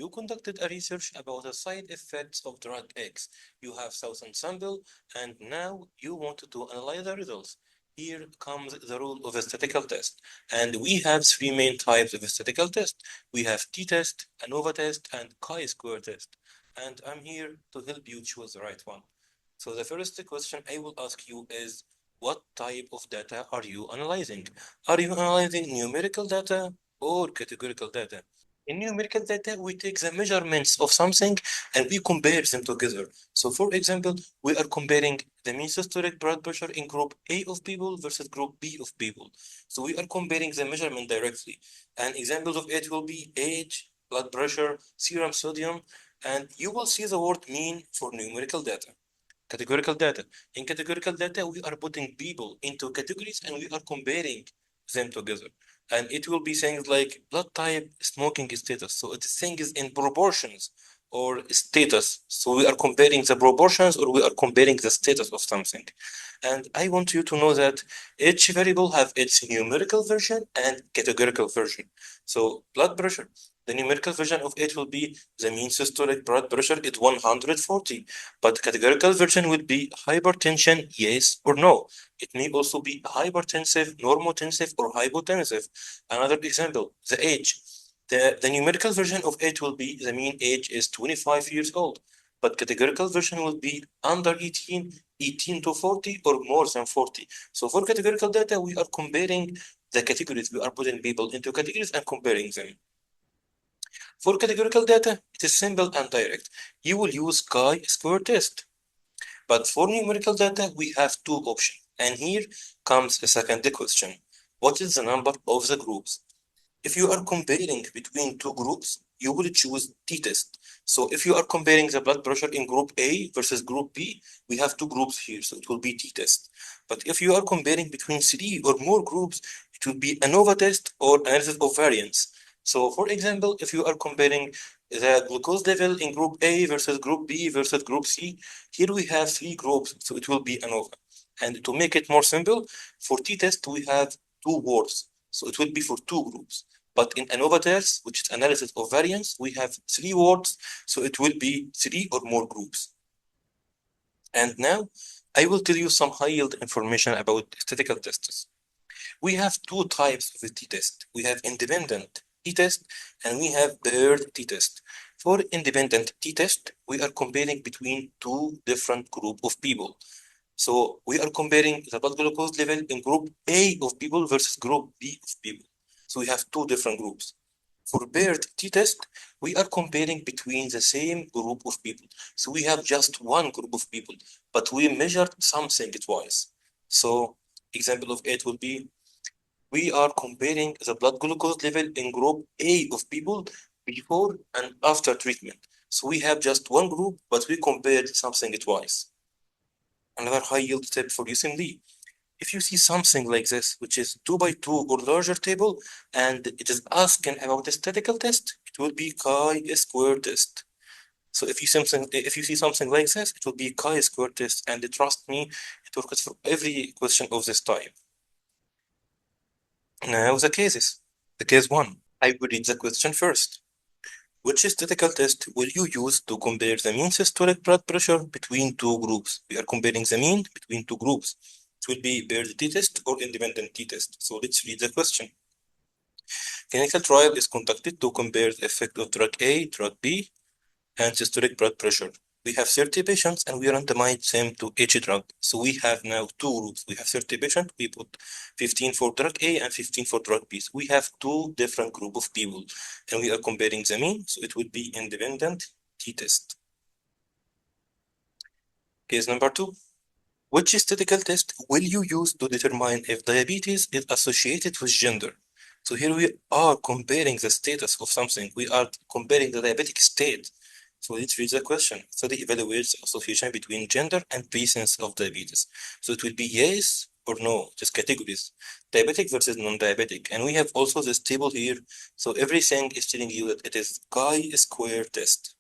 You conducted a research about the side effects of drug X. You have 1,000 sample, and now you want to analyze the results. Here comes the rule of a statistical test. And we have three main types of a statistical test. We have t-test, ANOVA test, and chi-square test. And I'm here to help you choose the right one. So the first question I will ask you is, what type of data are you analyzing? Are you analyzing numerical data or categorical data? In numerical data, we take the measurements of something and we compare them together. So for example, we are comparing the mean systolic blood pressure in group A of people versus group B of people. So we are comparing the measurement directly. And examples of it will be age, blood pressure, serum sodium, and you will see the word mean for numerical data. Categorical data. In categorical data, we are putting people into categories and we are comparing them together. And it will be things like blood type, smoking status. So it is things in proportions or status. So we are comparing the proportions or we are comparing the status of something. And I want you to know that each variable have its numerical version and categorical version. So blood pressure, the numerical version of it will be the mean systolic blood pressure is 140, but categorical version will be hypertension, yes or no. It may also be hypertensive, normotensive, or hypotensive. Another example, the age. The numerical version of it will be the mean age is 25 years old, but categorical version will be under 18, 18 to 40, or more than 40. So for categorical data, we are comparing the categories. We are putting people into categories and comparing them. For categorical data, it is simple and direct. You will use chi-square test. But for numerical data, we have two options. And here comes a second question. What is the number of the groups? If you are comparing between two groups, you will choose t-test. So if you are comparing the blood pressure in group A versus group B, we have two groups here, so it will be t-test. But if you are comparing between three or more groups, it will be ANOVA test or analysis of variance. So for example, if you are comparing the glucose level in group A versus group B versus group C, here we have three groups, so it will be ANOVA. And to make it more simple, for t-test, we have two words. So it will be for two groups. But in ANOVA test, which is analysis of variance, we have three words, so it will be three or more groups. And now I will tell you some high-yield information about statistical tests. We have two types of t-test. We have independent t-test and we have paired t-test. For independent t-test, we are comparing between two different group of people. So we are comparing the blood glucose level in group A of people versus group B of people. So we have two different groups. For paired t-test, we are comparing between the same group of people. So we have just one group of people, but we measured something twice. So example of it will be, we are comparing the blood glucose level in group A of people before and after treatment. So we have just one group, but we compared something twice. Another high yield tip for USMLE. If you see something like this, which is 2x2 or larger table, and it is asking about a statistical test, it will be chi-square test. So if you see something like this, it will be chi-square test, and trust me, it works for every question of this type. Now the cases. The case one. I will read the question first. Which statistical test will you use to compare the mean systolic blood pressure between two groups? We are comparing the mean between two groups. It will be paired t-test or independent t-test. So let's read the question. Clinical trial is conducted to compare the effect of drug A, drug B, and systolic blood pressure. We have 30 patients and we randomize them to each drug. So we have now two groups. We have 30 patients, we put 15 for drug A and 15 for drug B. So we have two different group of people and we are comparing the mean. So it would be independent t-test. Case number two. Which statistical test will you use to determine if diabetes is associated with gender? So here we are comparing the status of something. We are comparing the diabetic state. So let's read the question. Study evaluates the association between gender and presence of diabetes. So it will be yes or no, just categories. Diabetic versus non-diabetic. And we have also this table here. So everything is telling you that it is chi-square test.